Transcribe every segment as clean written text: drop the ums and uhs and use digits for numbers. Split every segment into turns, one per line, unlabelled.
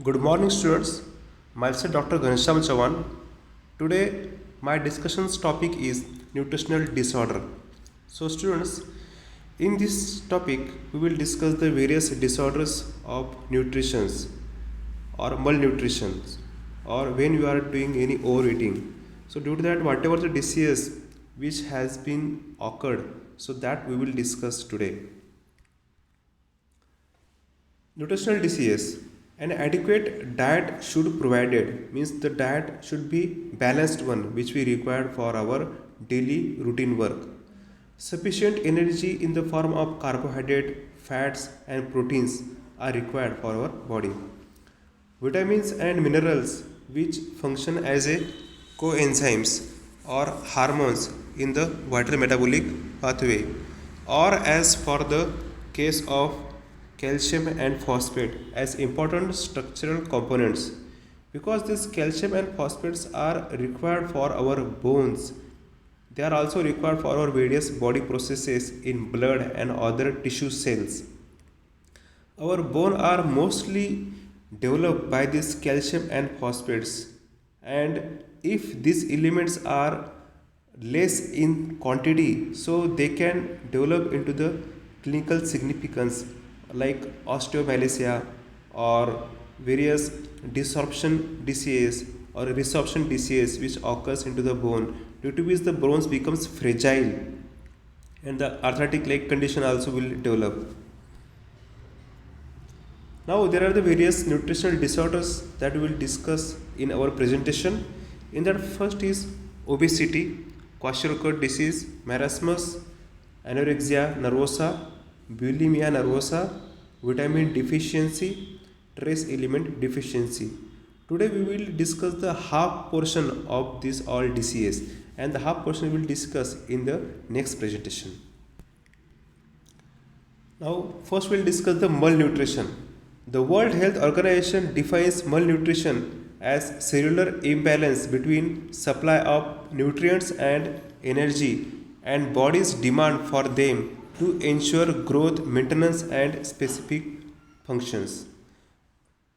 Good morning, students. Myself, Dr. Ghanesham Chavan. Today, my discussion's topic is nutritional disorder. So, students, in this topic, we will discuss the various disorders of nutrition or malnutrition, or when you are doing any overeating. So, due to that, whatever the disease which has been occurred, so that we will discuss today. Nutritional disease. An adequate diet should provided means the diet should be balanced one which we require for our daily routine work. Sufficient energy in the form of carbohydrate, fats and proteins are required for our body. Vitamins and minerals which function as a coenzymes or hormones in the vital metabolic pathway, or as for the case of calcium and phosphate as important structural components, because these calcium and phosphates are required for our bones. They are also required for our various body processes in blood and other tissue cells. Our bone are mostly developed by this calcium and phosphates, and if these elements are less in quantity, so they can develop into the clinical significance like osteomalacia or various desorption disease or resorption disease which occurs into the bone, due to which the bones becomes fragile and the arthritic leg condition also will develop. Now, there are the various nutritional disorders that we will discuss in our presentation. In that, first is obesity, Kwashiorkor disease, marasmus, anorexia nervosa, bulimia nervosa, vitamin deficiency, trace element deficiency. Today, we will discuss the half portion of these all diseases, and the half portion we will discuss in the next presentation. Now, first we'll discuss the malnutrition. The World Health Organization defines malnutrition as cellular imbalance between supply of nutrients and energy and body's demand for them to ensure growth, maintenance and specific functions.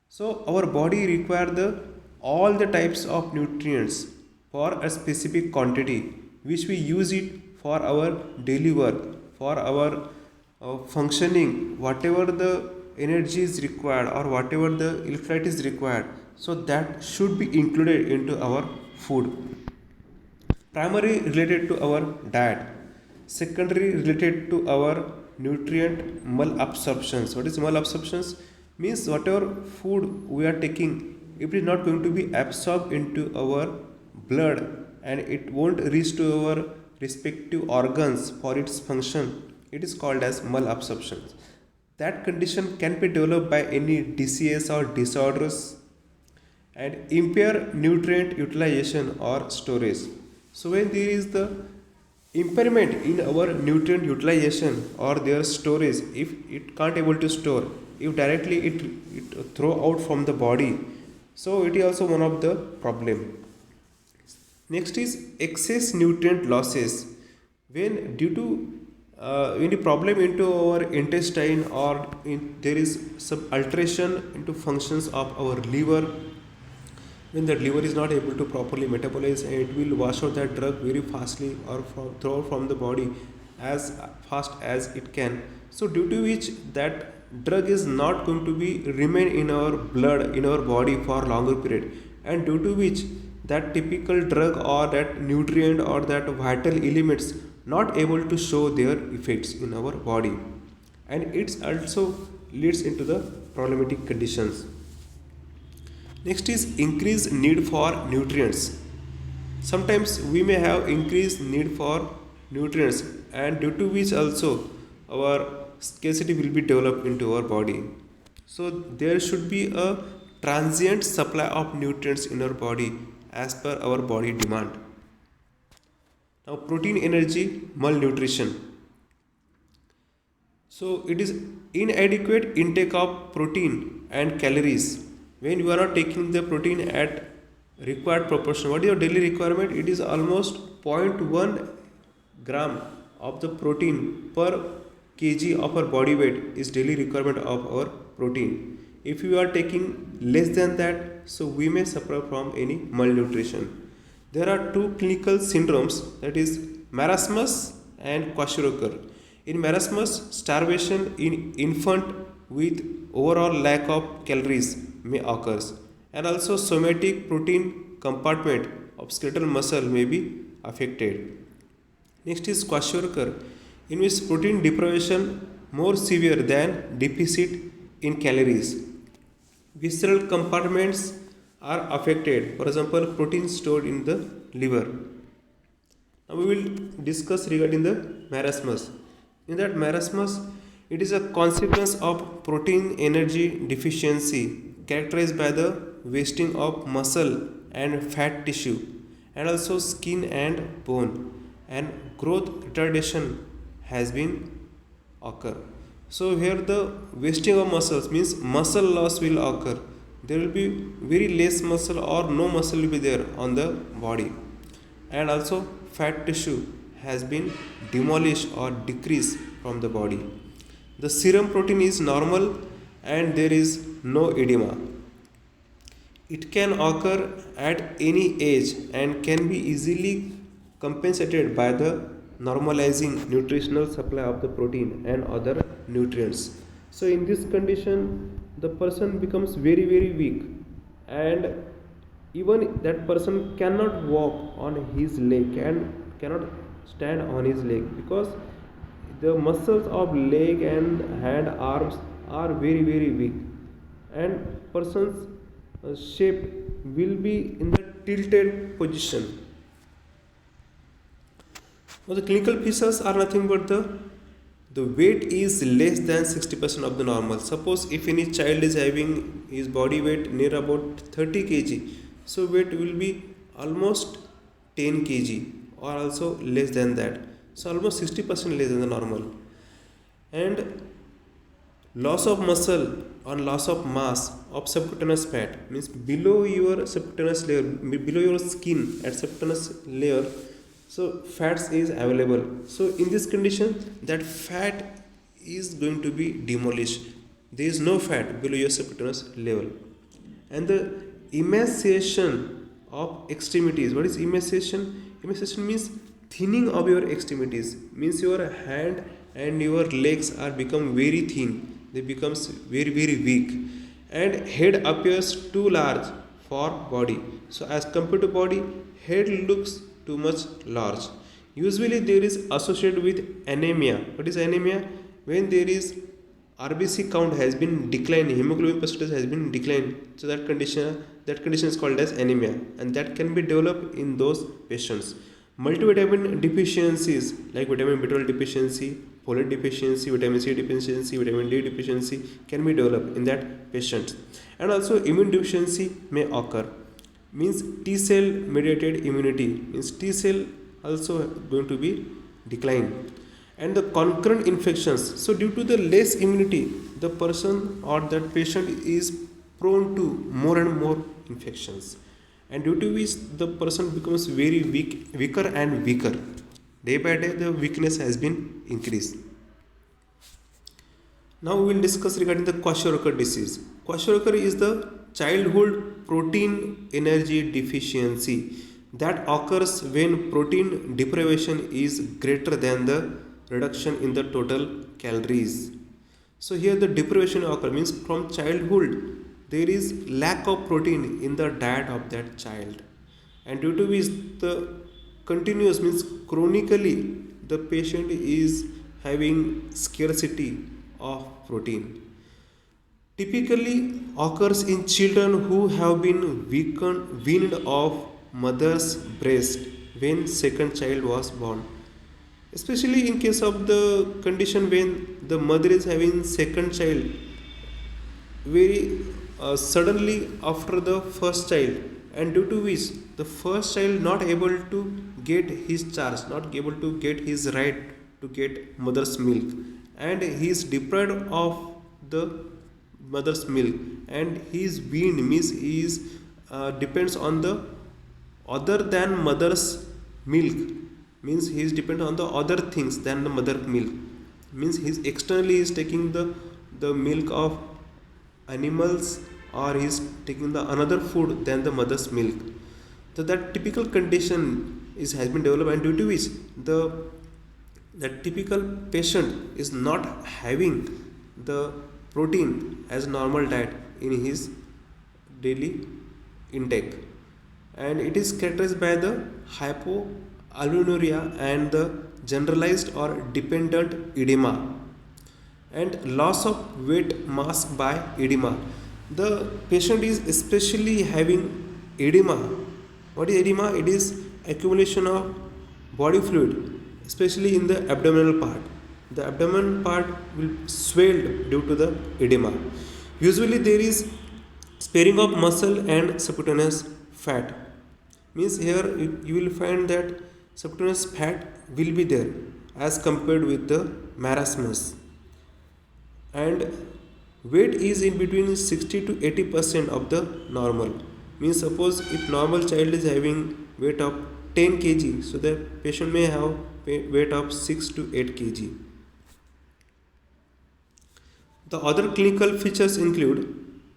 So our body require the all the types of nutrients for a specific quantity which we use it for our daily work, for our functioning, whatever the energy is required or whatever the electrolyte is required, so that should be included into our food. Primary related to our diet, secondary related to our nutrient malabsorptions. What is malabsorptions? Means whatever food we are taking, if it is not going to be absorbed into our blood and it won't reach to our respective organs for its function, it is called as malabsorption. That condition can be developed by any disease or disorders and impair nutrient utilization or storage. So when there is the impairment in our nutrient utilization or their storage, if it can't able to store, if directly it throw out from the body, so it is also one of the problem. Next is excess nutrient losses. When due to any problem into our intestine or there is some alteration into functions of our liver, when the liver is not able to properly metabolize, and it will wash out that drug very fastly or throw out from the body as fast as it can. So due to which that drug is not going to be remain in our blood in our body for longer period, and due to which that typical drug or that nutrient or that vital elements not able to show their effects in our body, and it also leads into the problematic conditions. Next is increased need for nutrients. Sometimes we may have increased need for nutrients, and due to which also our scarcity will be developed into our body. So there should be a transient supply of nutrients in our body as per our body demand. Now, protein energy malnutrition. So it is inadequate intake of protein and calories. When you are not taking the protein at required proportion, what is your daily requirement? It is almost zero point 0.1 gram of the protein per kg of our body weight is daily requirement of our protein. If you are taking less than that, so we may suffer from any malnutrition. There are two clinical syndromes, that is marasmus and kwashiorkor. In marasmus, starvation in infant with overall lack of calories may occur, and also somatic protein compartment of skeletal muscle may be affected. Next is kwashiorkor, in which protein deprivation more severe than deficit in calories. Visceral compartments are affected, for example, protein stored in the liver. Now we will discuss regarding the marasmus. In that marasmus, it is a consequence of protein energy deficiency characterized by the wasting of muscle and fat tissue, and also skin and bone, and growth retardation has been occur. So here the wasting of muscles means muscle loss will occur. There will be very less muscle or no muscle will be there on the body, and also fat tissue has been demolished or decreased from the body. The serum protein is normal and there is no edema. It can occur at any age and can be easily compensated by the normalizing nutritional supply of the protein and other nutrients. So in this condition, the person becomes very weak, and even that person cannot walk on his leg and cannot stand on his leg, because the muscles of leg and hand arms are very weak, and person's shape will be in the tilted position. Now the clinical features are nothing but the weight is less than 60% of the normal. Suppose if any child is having his body weight near about 30 kg, so weight will be almost 10 kg or also less than that, so almost 60% less than the normal. And loss of muscle or loss of mass of subcutaneous fat means below your subcutaneous layer, below your skin at subcutaneous layer, so fats is available. So in this condition, that fat is going to be demolished. There is no fat below your subcutaneous level. And the emaciation of extremities. What is emaciation? Emaciation means thinning of your extremities, means your hand and your legs are become very thin, they becomes very weak, and head appears too large for body. So as compared to body, head looks too much large. Usually there is associated with anemia. What is anemia? When there is RBC count has been declined, hemoglobin percentage has been declined, so that condition is called as anemia, and that can be developed in those patients. Multivitamin deficiencies like vitamin B12 deficiency, folate deficiency, vitamin C deficiency, vitamin D deficiency can be developed in that patient. And also immune deficiency may occur, means T cell mediated immunity, means T cell also going to be declined. And the concurrent infections, so due to the less immunity, the person or that patient is prone to more and more infections, and due to which the person becomes very weaker and weaker. Day by day the weakness has been increased. Now we will discuss regarding the Kwashiorkor disease. Kwashiorkor is the childhood protein energy deficiency that occurs when protein deprivation is greater than the reduction in the total calories. So here the deprivation occurs means from childhood there is lack of protein in the diet of that child, and due to which the continuous means chronically the patient is having scarcity of protein. Typically occurs in children who have been weaned off mother's breast when second child was born, especially in case of the condition when the mother is having second child very suddenly after the first child, and due to which the first child not able to get his charge, not able to get his right to get mother's milk, and he is deprived of the mother's milk, and he is weaned means he is depends on the other than mother's milk, means he is dependent on the other things than the mother milk, means he is externally is taking the milk of animals or he is taking the another food than the mother's milk. So that typical condition is has been developed, and due to which the typical patient is not having the protein as normal diet in his daily intake, and it is characterized by the hypoalbuminuria and the generalized or dependent edema and loss of weight masked by edema. The patient is especially having edema. What is edema? It is accumulation of body fluid, especially in the abdominal part. The abdomen part will swell due to the edema. Usually there is sparing of muscle and subcutaneous fat. Means here you will find that subcutaneous fat will be there as compared with the marasmus, and weight is in between 60 to 80% of the normal. Means suppose if normal child is having weight of 10 kg, so the patient may have weight of 6 to 8 kg. The other clinical features include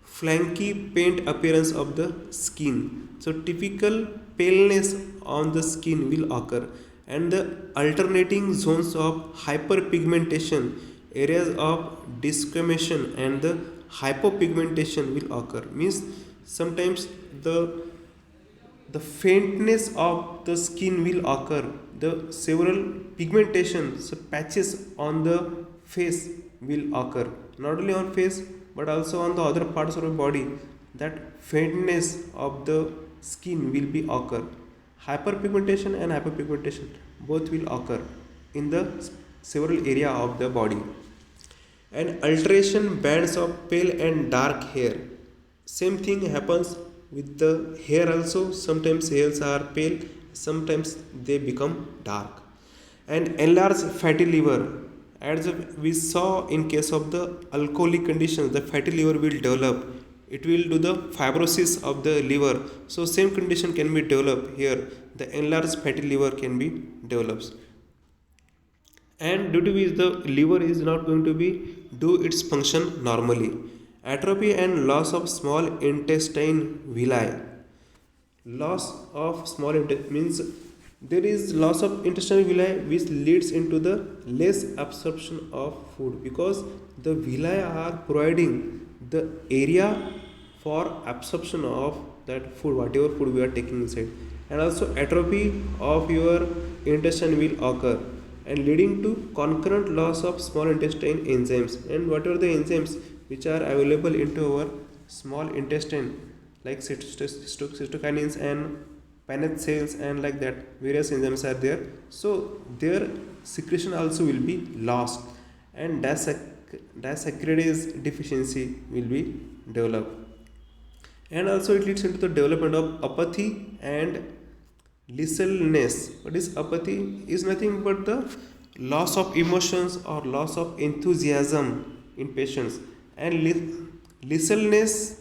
flaky paint appearance of the skin. So typical paleness on the skin will occur, and the alternating zones of hyperpigmentation, areas of desquamation and the hypopigmentation will occur. Means sometimes the faintness of the skin will occur, the several pigmentation, so patches on the face will occur, not only on face but also on the other parts of the body. That faintness of the skin will be occur. Hyperpigmentation and hypopigmentation both will occur in the several area of the body. And alteration bands of pale and dark hair. Same thing happens with the hair also. Sometimes hairs are pale, sometimes they become dark. And enlarged fatty liver, as we saw in case of the alcoholic conditions, the fatty liver will develop. It will do the fibrosis of the liver. So same condition can be developed here. The enlarged fatty liver can be developed, and due to which the liver is not going to be do its function normally. Atrophy and loss of small intestine villi. Loss of small intestine means there is loss of intestinal villi, which leads into the less absorption of food, because the villi are providing the area for absorption of that food, whatever food we are taking inside. And also atrophy of your intestine will occur, and leading to concurrent loss of small intestine enzymes. And what are the enzymes which are available into our small intestine, like cytokinins and Paneth cells, and like that various enzymes are there. So their secretion also will be lost, and disaccharidase deficiency will be developed. And also it leads into the development of apathy and listlessness. What is apathy? Is nothing but the loss of emotions or loss of enthusiasm in patients. And listlessness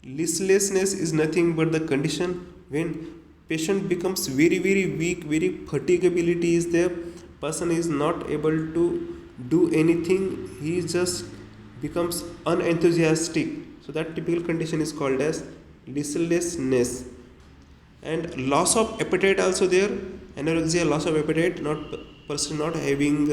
is nothing but the condition when patient becomes very weak, very fatigability is there, person is not able to do anything, he just becomes unenthusiastic. So that typical condition is called as listlessness. And loss of appetite also there. Anorexia, loss of appetite, not person not having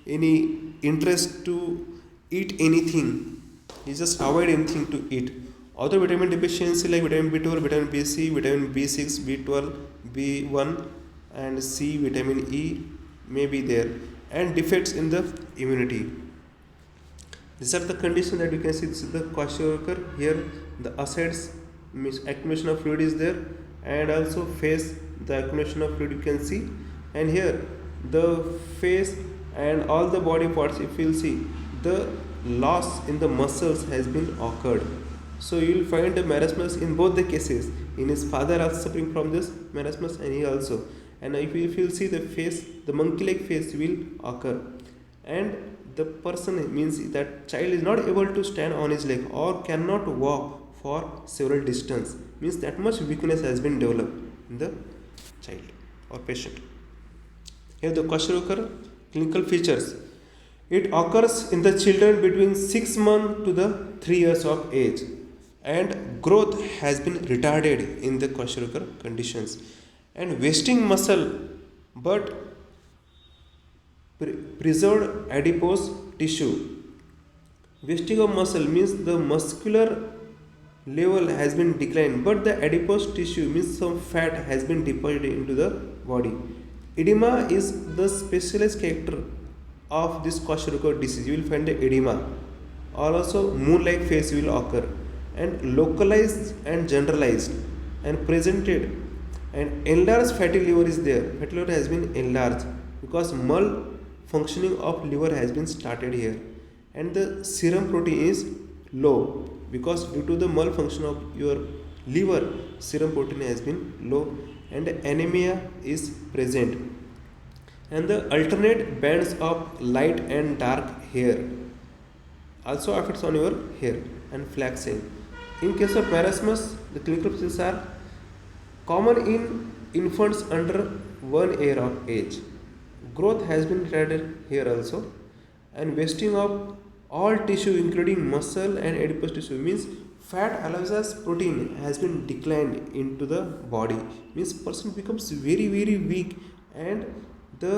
any interest to eat anything, he just avoid anything to eat. Other vitamin deficiency like vitamin B12, vitamin B6, vitamin B6, B12, B1 and C, vitamin E may be there, and defects in the immunity. These are the conditions that you can see. This is the kwashiorkor. Here the ascites means accumulation of fluid is there, and also face the accumulation of fluid you can see. And here the face and all the body parts, if you will see, the loss in the muscles has been occurred. So you will find the marasmus in both the cases. In his father also suffering from this marasmus, and he also. And if you will see the face, the monkey-like face will occur. And the person means that child is not able to stand on his leg or cannot walk for several distance. Means that much weakness has been developed in the child or patient. Here the kwashiorkor clinical features. It occurs in the children between 6 months to the 3 years of age, and growth has been retarded in the kwashiorkor conditions. And wasting muscle but preserved adipose tissue. Wasting of muscle means the muscular level has been declined, but the adipose tissue means some fat has been deposited into the body. Edema is the specialized character of this kwashiorkor disease. You will find the edema, or also moon-like face will occur, and localized and generalized and presented. And enlarged fatty liver is there. Fatty liver has been enlarged because malfunctioning of liver has been started here, and the serum protein is low because due to the malfunction of your liver, serum protein has been low, and anemia is present, and the alternate bands of light and dark hair also affects on your hair and flaxen. In case of marasmus, the clinical features are common in infants under 1 year of age. Growth has been retarded here also, and wasting of all tissue including muscle and adipose tissue means fat allows protein has been declined into the body, means person becomes very weak, and the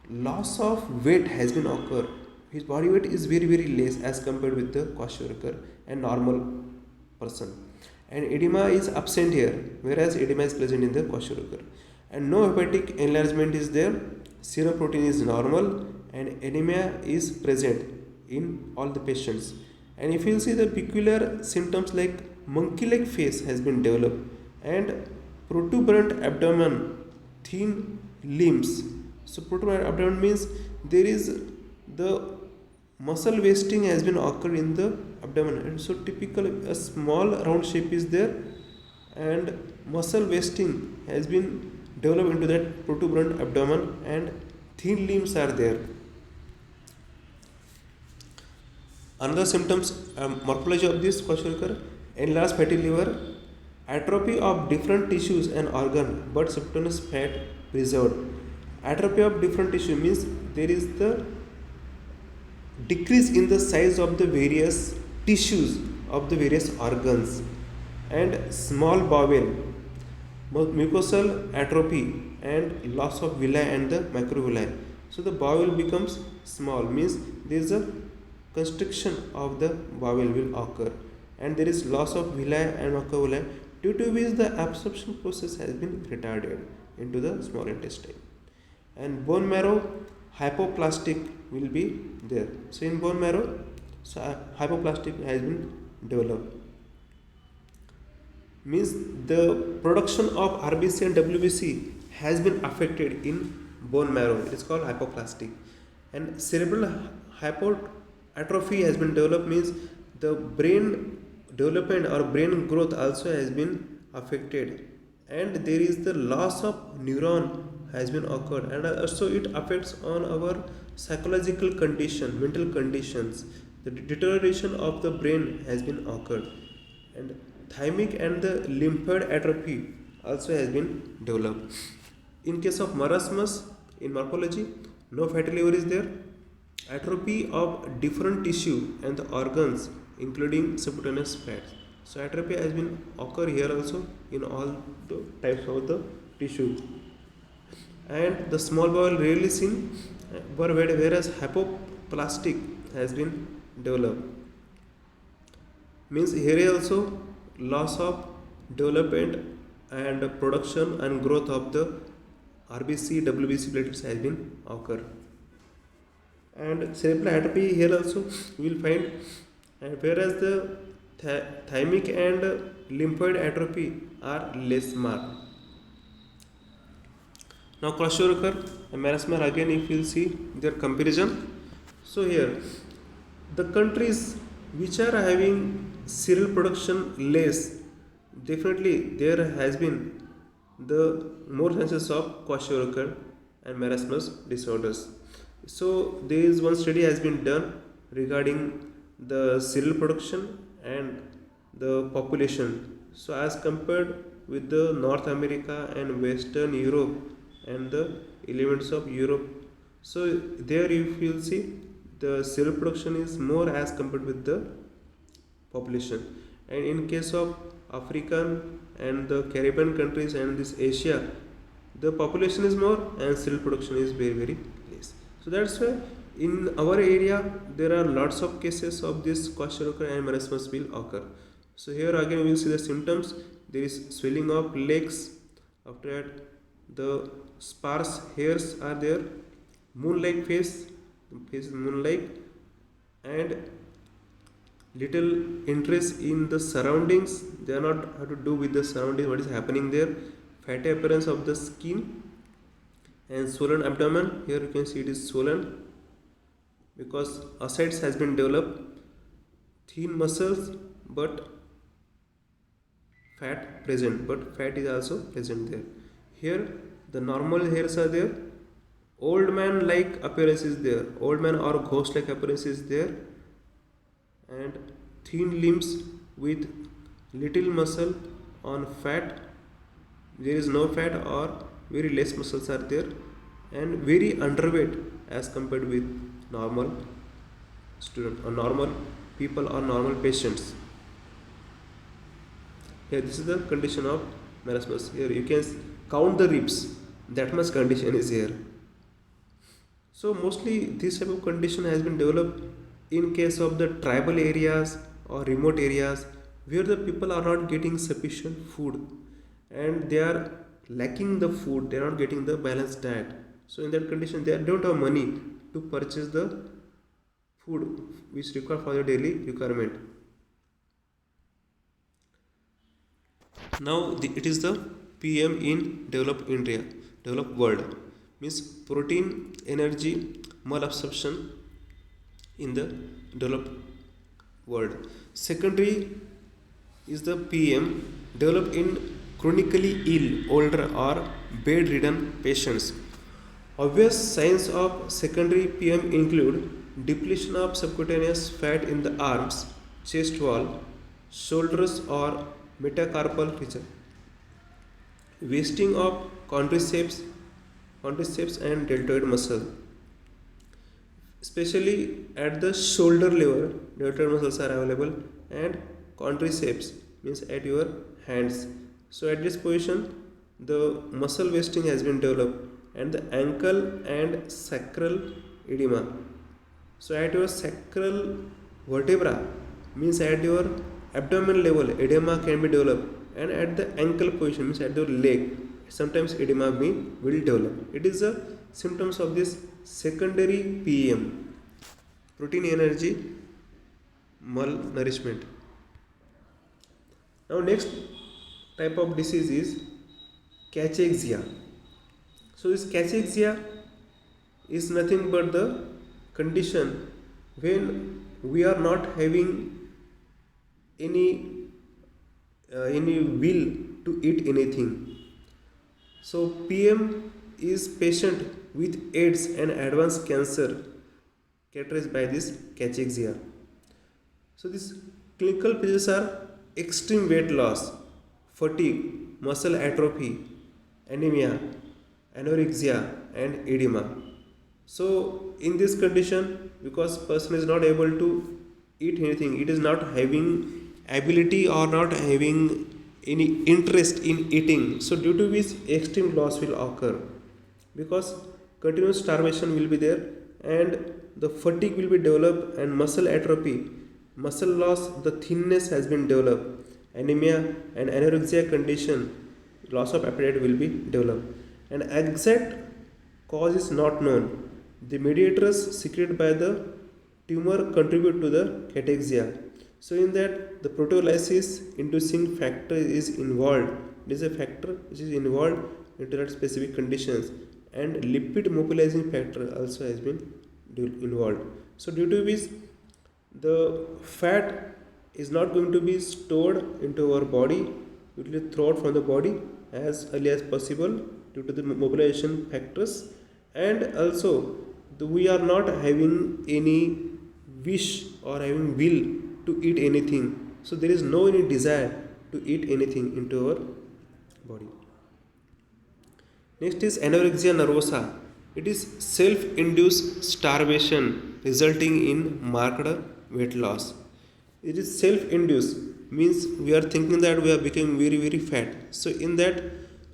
loss of weight has been occur. His body weight is very less as compared with the kwashiorkor and normal person, and edema is absent here, whereas edema is present in the kwashiorkor, and no hepatic enlargement is there. Serum protein is normal, and anemia is present in all the patients. And if you see the peculiar symptoms like monkey like face has been developed, and protuberant abdomen, thin limbs. So protuberant abdomen means there is the muscle wasting has been occurred in the abdomen, and so typical a small round shape is there, and muscle wasting has been developed into that protuberant abdomen, and thin limbs are there. Another symptoms, morphology of this kwashiorkor: enlarged fatty liver, atrophy of different tissues and organ but subcutaneous fat preserved. Atrophy of different tissue means there is the decrease in the size of the various tissues of the various organs, and small bowel, mucosal atrophy, and loss of villi and the microvilli. So the bowel becomes small, means there is a constriction of the bowel will occur, and there is loss of villi and microvilli, due to which the absorption process has been retarded into the small intestine. And bone marrow hypoplastic will be there. So in bone marrow, so hypoplastic has been developed, means the production of RBC and WBC has been affected in bone marrow. It is called hypoplastic. And cerebral hypertrophy has been developed, means the brain development or brain growth also has been affected, and there is the loss of neuron has been occurred, and also it affects on our psychological condition, mental conditions. The deterioration of the brain has been occurred, and thymic and the lymphoid atrophy also has been developed. In case of marasmus, in morphology, no fatty liver is there, atrophy of different tissue and the organs including subcutaneous fats. So atrophy has been occur here also in all the types of the tissue, and the small bowel rarely seen, whereas hypoplastic has been developed, means here also loss of development and production and growth of the RBC WBC platelets has been occur. And cerebral atrophy here also you will find, and whereas the thymic and lymphoid atrophy are less marked. Now kwashiorkor and marasmus, again if you will see their comparison. So here the countries which are having cereal production less, definitely there has been the more chances of kwashiorkor and marasmus disorders. So there is one study has been done regarding the cereal production and the population. So as compared with the North America and Western Europe and the elements of Europe, so there you will see the cereal production is more as compared with the population. And in case of African and the Caribbean countries and this Asia, the population is more and cereal production is very very less. So that's why in our area there are lots of cases of this kwashiorkor and marasmus will occur. So here again we will see the symptoms. There is swelling of legs. After that, the sparse hairs are there. Moon-like face, the face is moon-like, and little interest in the surroundings. They are not have to do with the surroundings, what is happening there. Fatty appearance of the skin and swollen abdomen. Here you can see it is swollen because ascites has been developed. Thin muscles but fat present, but fat is also present there. Here the normal hairs are there. Old man like appearance is there. Old man or ghost like appearance is there. And thin limbs with little muscle on fat. There is no fat or very less muscles are there, and very underweight as compared with normal student or normal people or normal patients. Here this is the condition of marasmus. Here you can count the ribs, that much condition is here. So mostly this type of condition has been developed in case of the tribal areas or remote areas where the people are not getting sufficient food and they are lacking the food, they are not getting the balanced diet. So in that condition they don't have money to purchase the food which required for their daily requirement. Now it is the PM in developed India, developed world, means protein, energy, malabsorption in the developed world. Secondary is the PM developed in chronically ill, older or bedridden patients. Obvious signs of secondary PM include depletion of subcutaneous fat in the arms, chest wall, shoulders or metacarpal region, wasting of quadriceps and deltoid muscle. Especially at the shoulder level, deltoid muscles are available, and quadriceps means at your hands. So at this position, the muscle wasting has been developed, and the ankle and sacral edema. So at your sacral vertebra means at your abdomen level, edema can be developed, and at the ankle position means at your leg, sometimes edema will develop. It is the symptoms of this secondary PM, protein energy malnourishment. Now next type of disease is cachexia. So this cachexia is nothing but the condition when we are not having any will to eat anything. So PM is patient with AIDS and advanced cancer characterized by this cachexia. So these clinical features are extreme weight loss, fatigue, muscle atrophy, anemia, anorexia and edema. So in this condition, because person is not able to eat anything, it is not having ability or not having any interest in eating, so due to which extreme loss will occur, because continuous starvation will be there and the fatigue will be developed and muscle atrophy, muscle loss, the thinness has been developed, anemia and anorexia condition, loss of appetite will be developed, and exact cause is not known. The mediators secreted by the tumor contribute to the cachexia. So in that the proteolysis inducing factor is involved. It is a factor which is involved into that specific conditions, and lipid mobilizing factor also has been involved. So due to which the fat is not going to be stored into our body, it will be thrown from the body as early as possible due to the mobilization factors, and also we are not having any wish or having will to eat anything. So there is no any desire to eat anything into our body. Next is anorexia nervosa. It is self-induced starvation resulting in marked weight loss. It is self-induced means we are thinking that we are becoming very fat. So in that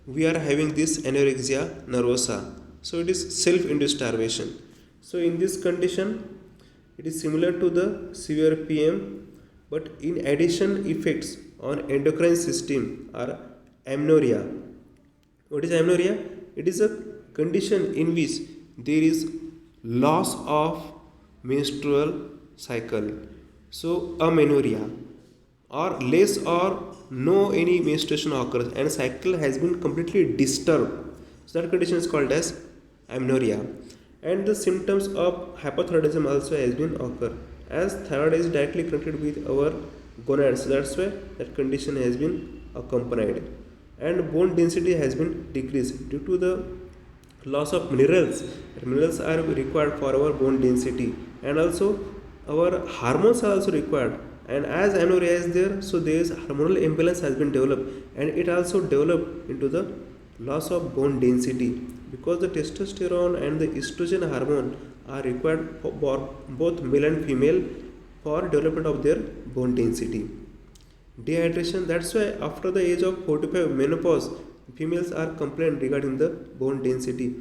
we are having this anorexia nervosa. So it is self-induced starvation. So in this condition it is similar to the severe PM, but in addition effects on endocrine system are amenorrhea. What is amenorrhea? It is a condition in which there is loss of menstrual cycle. So amenorrhea, or less or no any menstruation occurs and cycle has been completely disturbed. So that condition is called as amenorrhea. And the symptoms of hypothyroidism also has been occur, as thyroid is directly connected with our gonads. That's why that condition has been accompanied. And bone density has been decreased due to the loss of minerals. Minerals are required for our bone density, and also our hormones are also required. And as amenorrhea is there, so there is hormonal imbalance has been developed, and it also developed into the loss of bone density, because the testosterone and the estrogen hormone are required for both male and female for development of their bone density. Dehydration, that's why after the age of 45 menopause, females are complained regarding the bone density,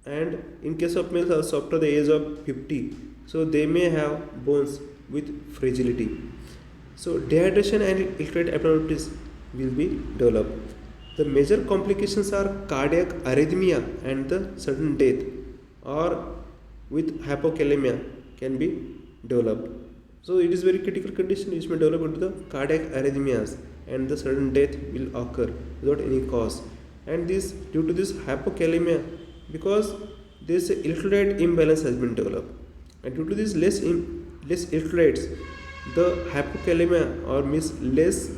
and in case of males also after the age of 50, so they may have bones with fragility. So dehydration and illicit abnormalities will be developed. The major complications are cardiac arrhythmia and the sudden death, or with hypokalemia can be developed. So it is very critical condition which may develop into the cardiac arrhythmias, and the sudden death will occur without any cause. And this due to this hypokalemia, because this electrolyte imbalance has been developed, and due to this less electrolytes, the hypokalemia or means less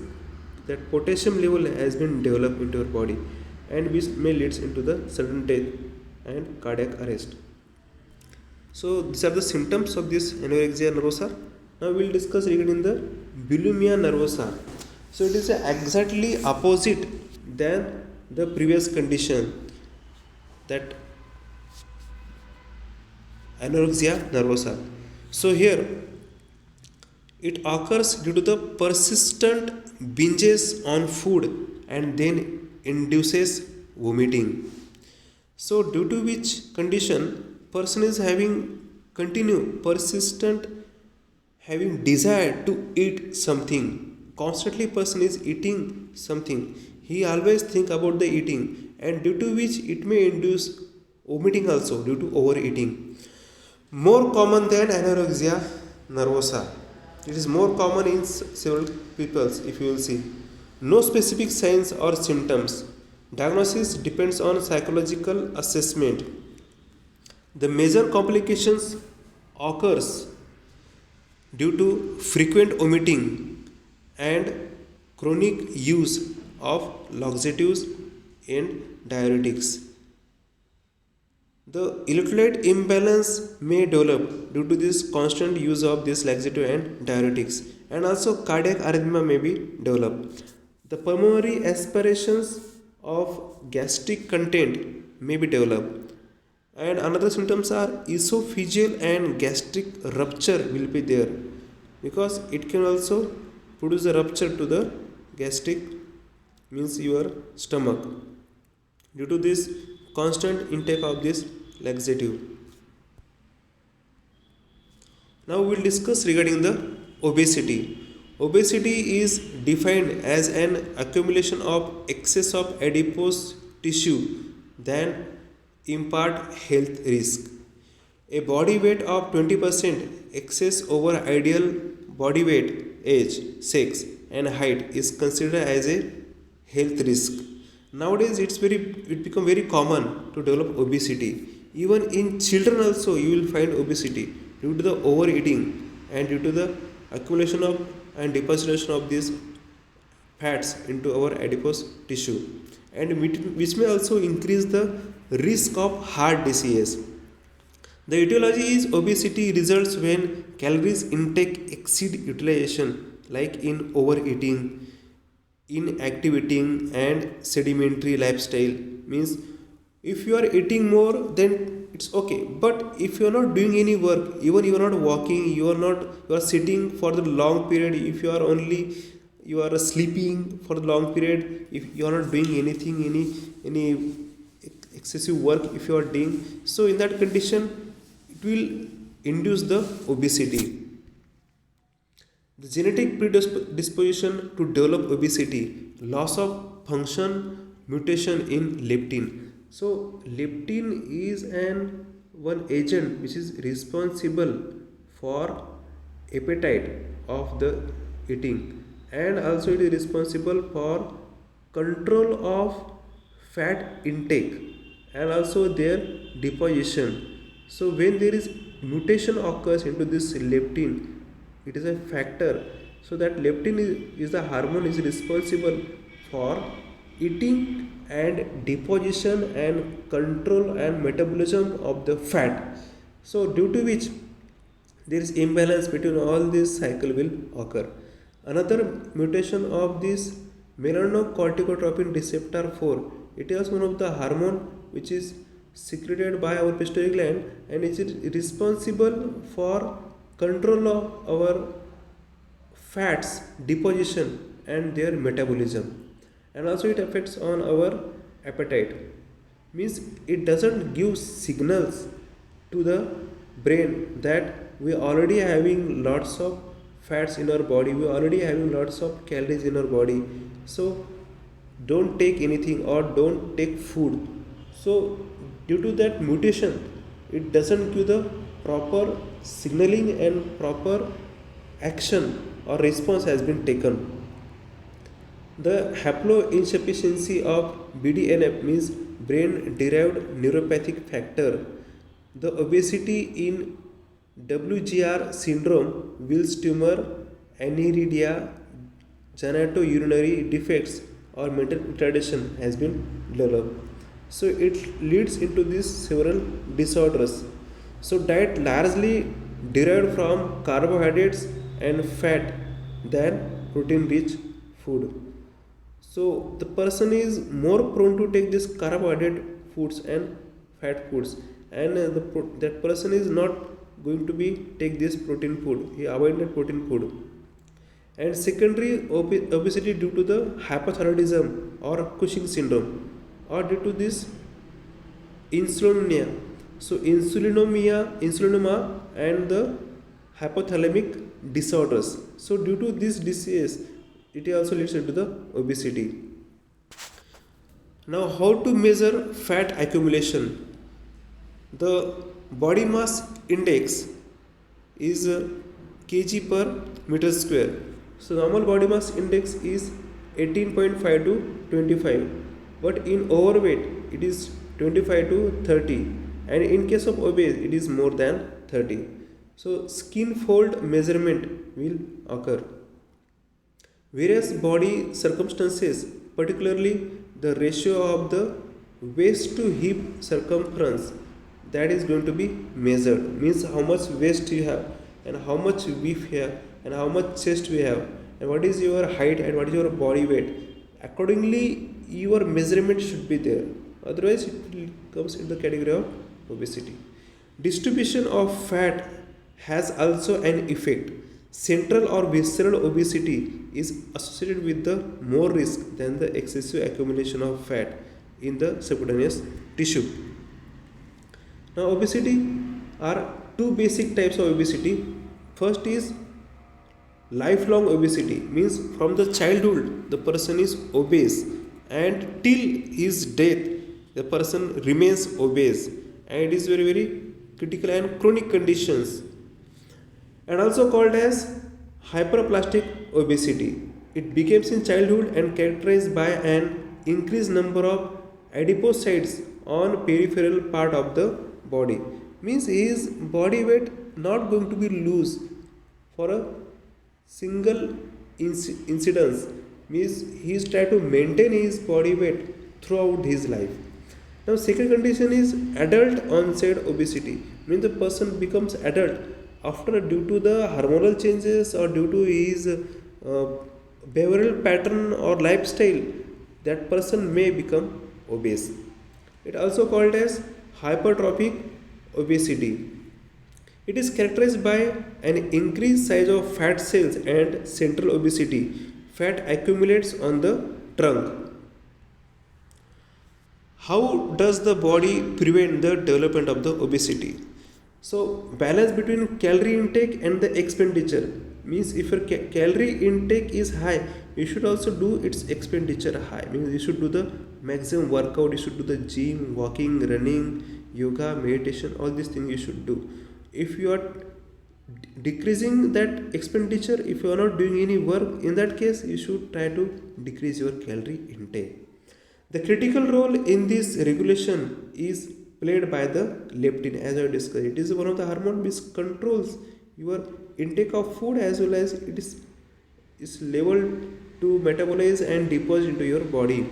that potassium level has been developed into your body, and which may leads into the sudden death and cardiac arrest. So these are the symptoms of this anorexia nervosa. Now we will discuss regarding the bulimia nervosa. So it is exactly opposite than the previous condition, that anorexia nervosa. So here it occurs due to the persistent binges on food and then induces vomiting. So due to which condition person is having continue persistent having desire to eat something. Constantly person is eating something. He always think about the eating, and due to which it may induce vomiting also due to overeating. More common than anorexia nervosa. It is more common in several people, if you will see. No specific signs or symptoms. Diagnosis depends on psychological assessment. The major complications occurs due to frequent vomiting and chronic use of laxatives and diuretics. The electrolyte imbalance may develop due to this constant use of this laxative and diuretics, and also cardiac arrhythmia may be developed. The pulmonary aspirations of gastric content may be developed, and another symptoms are esophageal and gastric rupture will be there, because it can also produce a rupture to the gastric means your stomach due to this constant intake of this laxative. Now we will discuss regarding the obesity. Obesity is defined as an accumulation of excess of adipose tissue that impart health risk. A body weight of 20% excess over ideal body weight, age, sex and height is considered as a health risk. Nowadays it become very common to develop obesity. Even in children also you will find obesity due to the overeating and due to the accumulation of and deposition of these fats into our adipose tissue, and which may also increase the risk of heart disease. The etiology is obesity results when calories intake exceed utilization, like in overeating, inactive eating and sedimentary lifestyle, means If you are eating more, then it's okay. But if you are not doing any work, even you are not walking, you are sitting for the long period, if you are only you are sleeping for the long period, if you are not doing anything, any excessive work if you are doing, so in that condition it will induce the obesity. The genetic predisposition to develop obesity, loss of function, mutation in leptin. So leptin is an one agent which is responsible for appetite of the eating, and also it is responsible for control of fat intake and also their deposition. So when there is mutation occurs into this leptin, it is a factor. So that leptin is the hormone is responsible for eating and deposition and control and metabolism of the fat. So due to which there is imbalance between all this cycle will occur. Another mutation of this melanocorticotropin receptor 4, it is one of the hormone which is secreted by our pituitary gland, and it is responsible for control of our fats deposition and their metabolism, and also it affects on our appetite. Means it doesn't give signals to the brain that we already having lots of fats in our body, we already having lots of calories in our body, so don't take anything or don't take food. So due to that mutation, it doesn't give the proper signaling and proper action or response has been taken. The haploinsufficiency of BDNF means brain derived neuropathic factor. The obesity in WGR syndrome, Wills tumor, aniridia, genitourinary defects or mental retardation has been developed. So it leads into these several disorders. So diet largely derived from carbohydrates and fat than protein rich food. So the person is more prone to take this carbohydrate foods and fat foods, and that person is not going to be take this protein food. He avoided protein food. And secondary obesity due to the hypothyroidism or Cushing syndrome, or due to this insulinemia. So insulinoma and the hypothalamic disorders. So due to this disease, it also leads into the obesity. Now, how to measure fat accumulation? The body mass index is kg per meter square. So normal body mass index is 18.5 to 25, but in overweight it is 25 to 30, and in case of obese it is more than 30. So skin fold measurement will occur. Various body circumstances, particularly the ratio of the waist to hip circumference, that is going to be measured. Means how much waist you have, and how much width you have, and how much chest we have, and what is your height and what is your body weight. Accordingly your measurement should be there, otherwise it comes in the category of obesity. Distribution of fat has also an effect. Central or visceral obesity is associated with the more risk than the excessive accumulation of fat in the subcutaneous tissue. Now obesity are two basic types of obesity. First is lifelong obesity, means from the childhood the person is obese, and till his death the person remains obese, and it is very critical and chronic conditions, and also called as hyperplastic obesity. It begins in childhood and characterized by an increased number of adipocytes on peripheral part of the body. Means his body weight not going to be loose for a single incidence. Means he is trying to maintain his body weight throughout his life. Now second condition is adult onset obesity. Means the person becomes adult after, due to the hormonal changes or due to his behavioral pattern or lifestyle, that person may become obese. It also called as hypertrophic obesity. It is characterized by an increased size of fat cells and central obesity. Fat accumulates on the trunk. How does the body prevent the development of the obesity? So, balance between calorie intake and the expenditure means if your calorie intake is high, you should also do its expenditure high. Means you should do the maximum workout, you should do the gym, walking, running, yoga, meditation, all these things you should do. If you are decreasing that expenditure, if you are not doing any work, in that case you should try to decrease your calorie intake. The critical role in this regulation is played by the leptin, as I discussed. It is one of the hormone which controls your intake of food as well as it is level to metabolize and deposit into your body.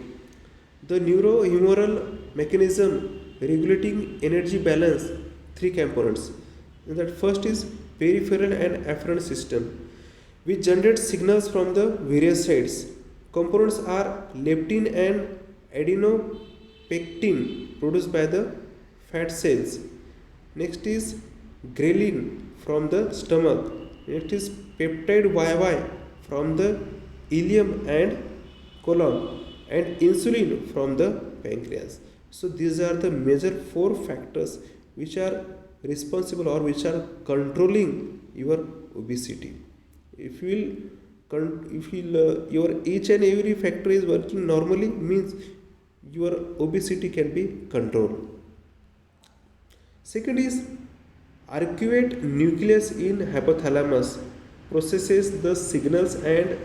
The neurohumoral mechanism regulating energy balance, three components. That first is peripheral and afferent system, which generates signals from the various sides. Components are leptin and adenopectin produced by the fat cells. Next is ghrelin from the stomach. Next is peptide YY from the ileum and colon, and insulin from the pancreas. So these are the major four factors which are responsible or which are controlling your obesity. If your each and every factor is working normally, means your obesity can be controlled. Second is arcuate nucleus in hypothalamus processes the signals, and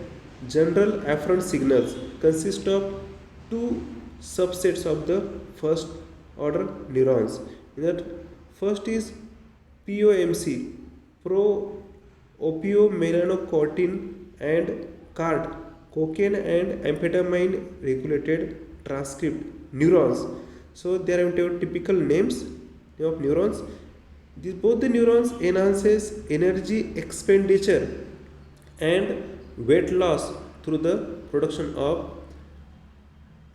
general afferent signals consist of two subsets of the first order neurons. That first is POMC, pro opiomelanocortin, and CART, cocaine and amphetamine regulated transcript neurons. So they are typical names of neurons. Both the neurons enhances energy expenditure and weight loss through the production of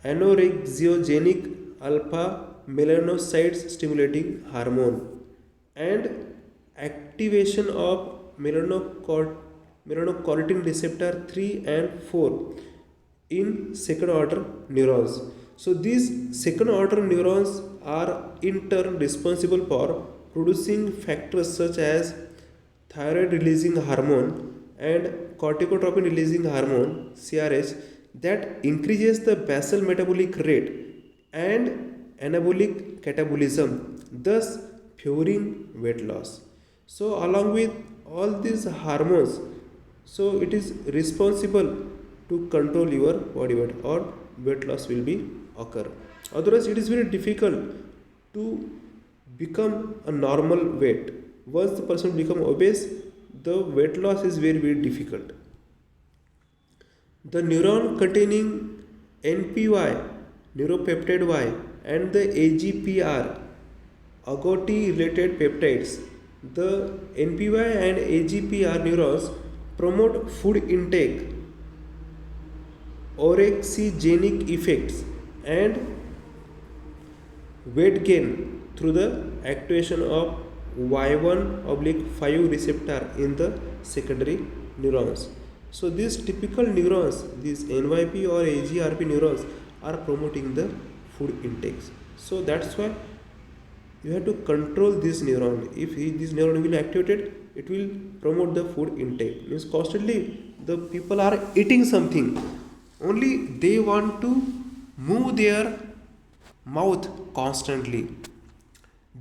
anorexigenic alpha melanocytes stimulating hormone and activation of melanocortin receptor 3 and 4 in second order neurons. So these second order neurons are in turn responsible for producing factors such as thyroid releasing hormone and corticotropin releasing hormone CRH that increases the basal metabolic rate and anabolic catabolism, thus favoring weight loss. So along with all these hormones, so it is responsible to control your body weight or weight loss will be occur. Otherwise it is very difficult to become a normal weight. Once the person become obese, the weight loss is very difficult. The neuron containing NPY, neuropeptide Y, and the AGPR, agouti related peptides. The NPY and AGPR neurons promote food intake, orexigenic effects, and weight gain through the activation of Y1/5 receptor in the secondary neurons. So these typical neurons, these NYP or AGRP neurons, are promoting the food intakes. So that's why you have to control this neuron. If this neuron will activated, it will promote the food intake. Means constantly the people are eating something, only they want to move their mouth constantly.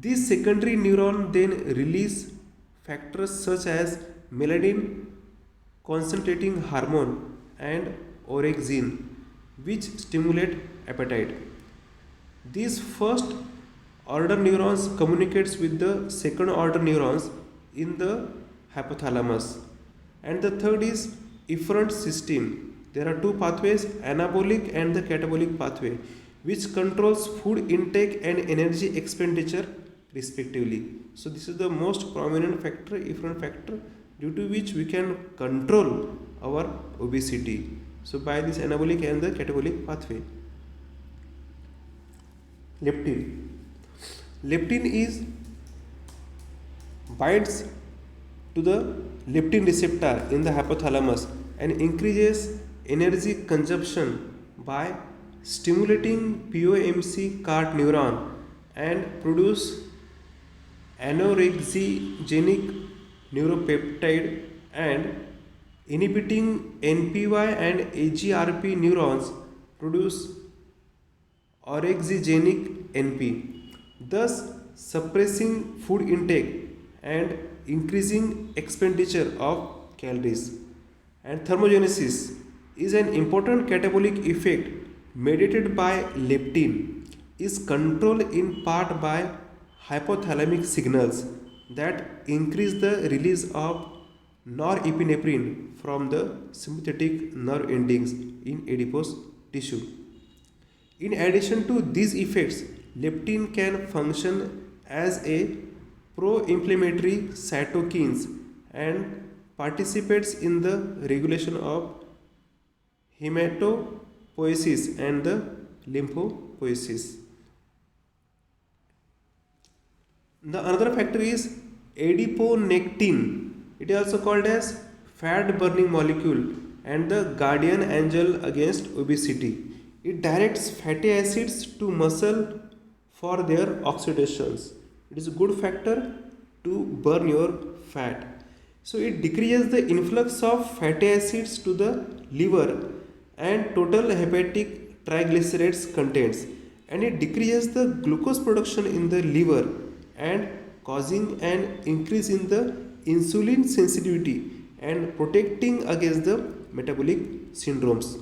This secondary neuron then release factors such as melanin concentrating hormone and orexin, which stimulate appetite. These first order neurons communicates with the second order neurons in the hypothalamus. And the third is efferent system. There are two pathways, anabolic and the catabolic pathway, which controls food intake and energy expenditure respectively. So this is the most prominent factor, efferent factor, due to which we can control our obesity. So by this anabolic and the catabolic pathway. leptin. Leptin is binds to the leptin receptor in the hypothalamus and increases energy consumption by stimulating POMC CART neuron and produce anorexigenic neuropeptide and inhibiting NPY and AGRP neurons produce orexigenic NP, thus suppressing food intake and increasing expenditure of calories. And thermogenesis is an important catabolic effect mediated by leptin, is controlled in part by hypothalamic signals that increase the release of norepinephrine from the sympathetic nerve endings in adipose tissue. In addition to these effects, leptin can function as a pro-inflammatory cytokines and participates in the regulation of hematopoiesis and the lymphopoiesis. The another factor is adiponectin. It is also called as fat burning molecule and the guardian angel against obesity. It directs fatty acids to muscle for their oxidations. It is a good factor to burn your fat. So it decreases the influx of fatty acids to the liver and total hepatic triglycerides contents, and it decreases the glucose production in the liver and causing an increase in the insulin sensitivity and protecting against the metabolic syndromes.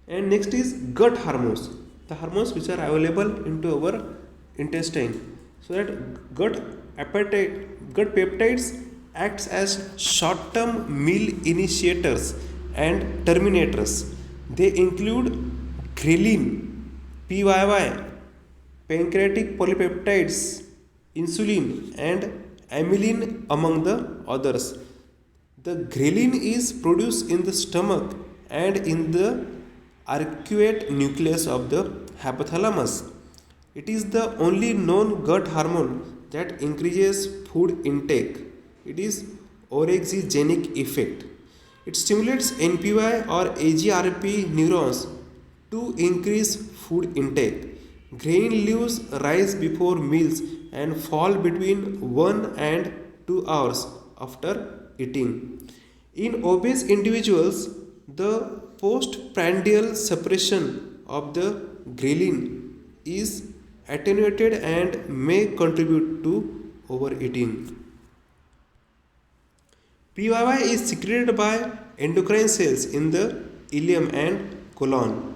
And next is gut hormones, the hormones which are available into our intestine. So that gut peptides acts as short-term meal initiators and terminators. They include ghrelin, PYY, pancreatic polypeptides, insulin and amylin among the others. The ghrelin is produced in the stomach and in the arcuate nucleus of the hypothalamus. It is the only known gut hormone that increases food intake. It is orexigenic effect. It stimulates NPY or AGRP neurons to increase food intake. Ghrelin leaves rise before meals and fall between 1 and 2 hours after eating. In obese individuals, the postprandial suppression of the ghrelin is attenuated and may contribute to overeating. PYY is secreted by endocrine cells in the ileum and colon.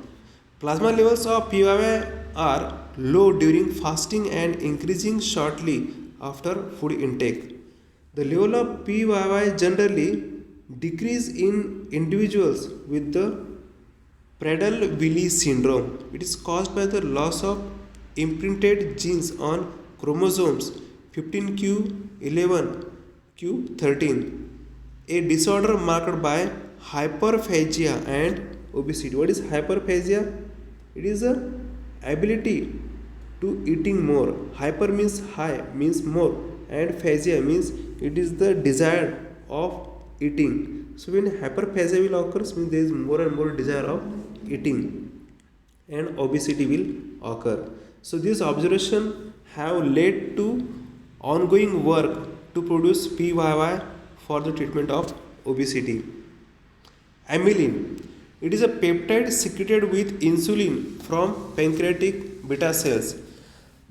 Plasma levels of PYY are low during fasting and increasing shortly after food intake. The level of PYY generally decrease in individuals with the Prader-Willi syndrome. It is caused by the loss of imprinted genes on chromosomes 15q, 11q, 13, a disorder marked by hyperphagia and obesity. What is hyperphagia? It is a ability to eating more. Hyper means high, means more, and phagia means it is the desire of eating. So when hyperphagia will occur, means there is more and more desire of eating, and obesity will occur. So this observation have led to ongoing work to produce PYY for the treatment of obesity. Amylin. It is a peptide secreted with insulin from pancreatic beta cells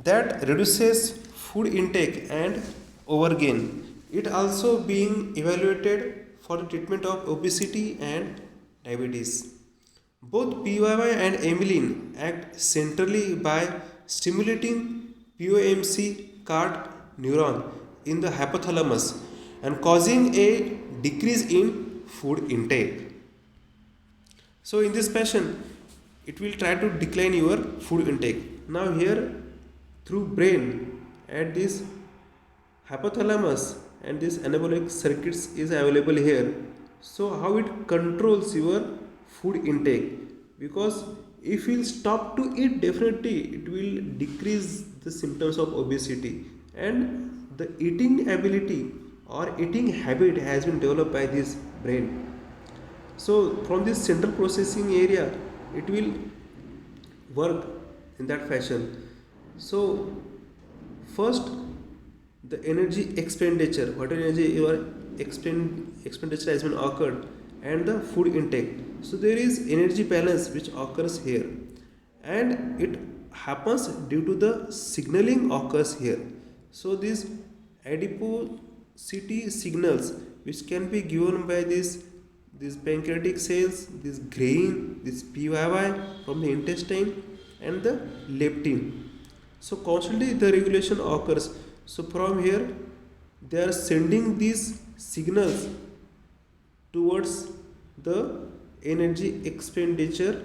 that reduces food intake and overgain. It also being evaluated for the treatment of obesity and diabetes. Both PYY and amylin act centrally by stimulating POMC CART neuron in the hypothalamus and causing a decrease in food intake. So in this fashion, it will try to decline your food intake. Now here, through brain at this hypothalamus and this anabolic circuits is available here. So how it controls your food intake, because if we'll stop to eat, definitely it will decrease the symptoms of obesity. And the eating ability or eating habit has been developed by this brain. So from this central processing area, it will work in that fashion. So first, the energy expenditure, what energy your expenditure has been occurred, and the food intake. So there is energy balance which occurs here, and it happens due to the signaling occurs here. So these adiposity signals which can be given by these pancreatic cells, this ghrelin, this PYY from the intestine, and the leptin. So constantly the regulation occurs. So from here they are sending these signals towards the energy expenditure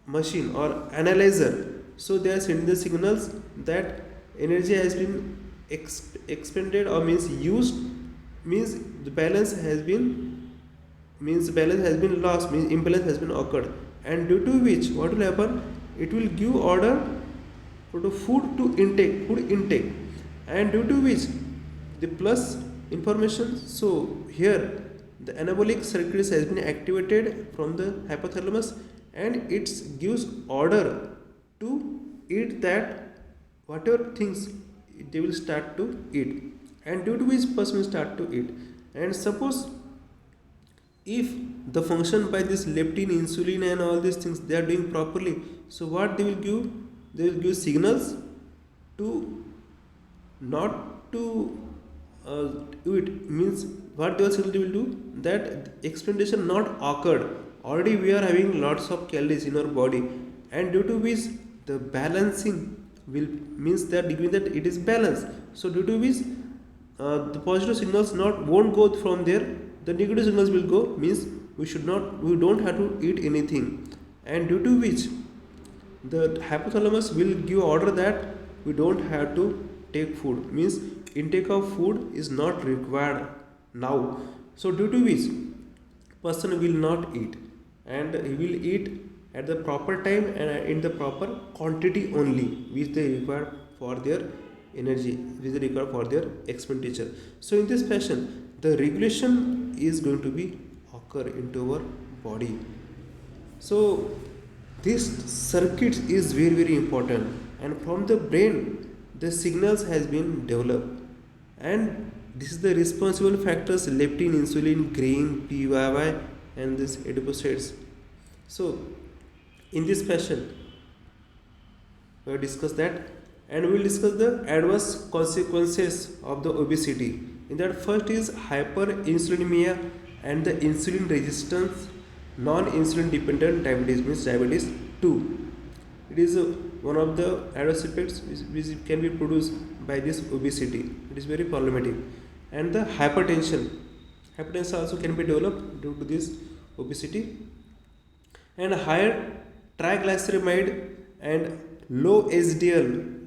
machine or analyzer. So they are sending the signals that energy has been expended or means used, means the balance has been, means balance has been lost, means imbalance has been occurred, and due to which what will happen, it will give order for the food intake, and due to which the plus information. So here the anabolic circuits has been activated from the hypothalamus, and it gives order to eat that whatever things they will start to eat, and due to which person will start to eat. And suppose if the function by this leptin, insulin, and all these things they are doing properly, so what they will give, they will give signals to not to eat, means what they will do, that expenditure not occurred, already we are having lots of calories in our body, and due to which the balancing will, means that giving that it is balanced. So due to which the positive signals not won't go from there, the negative signals will go, means we don't have to eat anything, and due to which the hypothalamus will give order that we don't have to take food, means intake of food is not required now. So due to which person will not eat, and he will eat at the proper time and in the proper quantity only which they require for their energy, which they require for their expenditure. So in this fashion the regulation is going to be occur into our body. So this circuit is very important, and from the brain the signals has been developed, and this is the responsible factors: leptin, insulin, ghrelin, PYY, and this adipocytes. So in this fashion we will discuss that, and we will discuss the adverse consequences of the obesity. In that, first is hyperinsulinemia and the insulin resistance, non-insulin dependent diabetes, means diabetes 2. It is one of the adverse effects which can be produced by this obesity. It is very problematic. And the hypertension also can be developed due to this obesity, and higher triglyceride and low HDL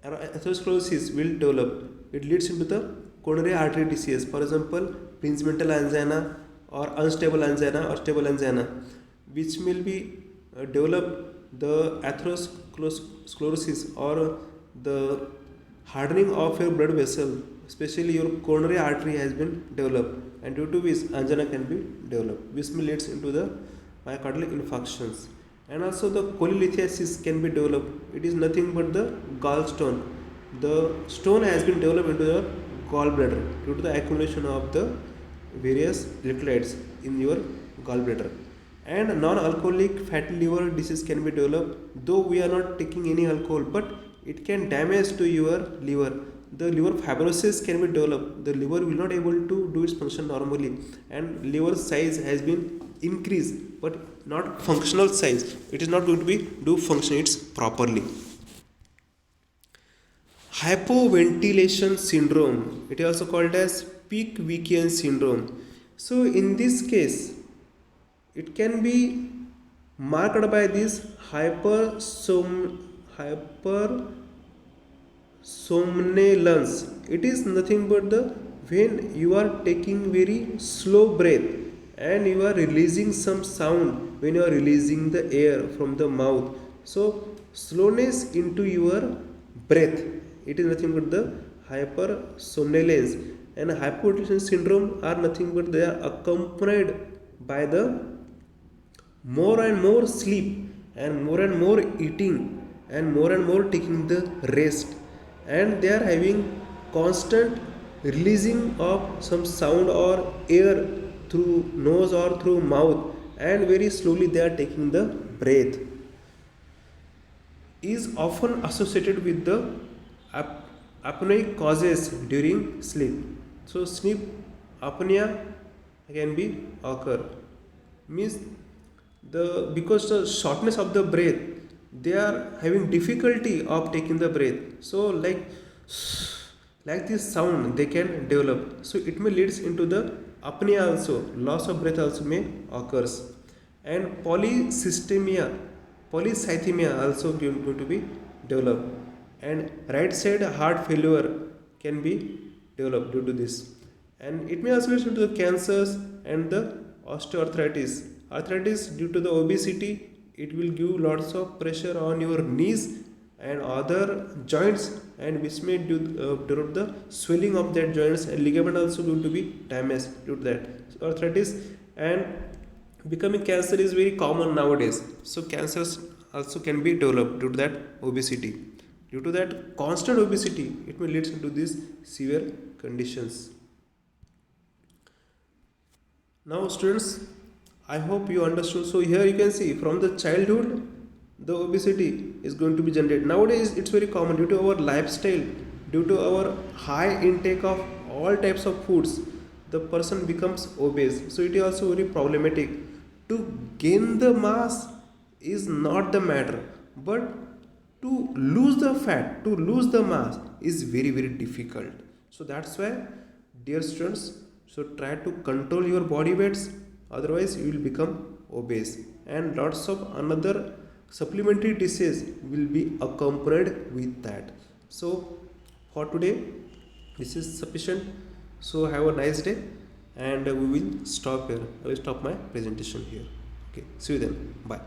atherosclerosis will develop. It leads into the coronary artery disease, for example Prinzmetal angina or unstable angina or stable angina, which will be developed the atherosclerosis or the hardening of your blood vessel, especially your coronary artery has been developed, and due to which angina can be developed, which leads into the myocardial infarctions. And also the cholelithiasis can be developed. It is nothing but the gallstone. The stone has been developed into the gallbladder due to the accumulation of the various electrolytes in your gallbladder. And non-alcoholic fatty liver disease can be developed, though we are not taking any alcohol, but it can damage to your liver. The liver fibrosis can be developed. The liver will not able to do its function normally, and liver size has been increased, but not functional size. It is not going to be do function its properly. Hypoventilation syndrome, it is also called as Pickwickian syndrome. So in this case it can be marked by this hypersomnolence. It is nothing but the when you are taking very slow breath, and you are releasing some sound when you are releasing the air from the mouth. So slowness into your breath, it is nothing but the hypersomnolence and hypotension syndrome are nothing but they are accompanied by the more and more sleep and more eating and more taking the rest, and they are having constant releasing of some sound or air through nose or through mouth, and very slowly they are taking the breath, is often associated with the apneic causes during sleep. So sleep apnea can be occur, means the because the shortness of the breath, they are having difficulty of taking the breath. So like this sound they can develop, so it may leads into the apnea also, loss of breath also may occurs, and polycythemia also going to be developed, and right side heart failure can be developed due to this, and it may also lead to the cancers and the osteoarthritis. Arthritis due to the obesity, it will give lots of pressure on your knees and other joints, and which may develop the swelling of that joints, and ligament also going to be damaged due to that. So arthritis and becoming cancer is very common nowadays. So cancers also can be developed due to that obesity. Due to that constant obesity, it may lead into these severe conditions. Now students, I hope you understood. So here you can see from the childhood the obesity is going to be generated. Nowadays it's very common due to our lifestyle, due to our high intake of all types of foods, the person becomes obese. So it is also very problematic. To gain the mass is not the matter, but to lose the fat, to lose the mass is very very difficult. So that's why, dear students, so try to control your body weights, otherwise you will become obese, and lots of another supplementary disease will be accompanied with that. So for today this is sufficient. So have a nice day, and we will stop here. I will stop my presentation here. Okay, see you then, bye.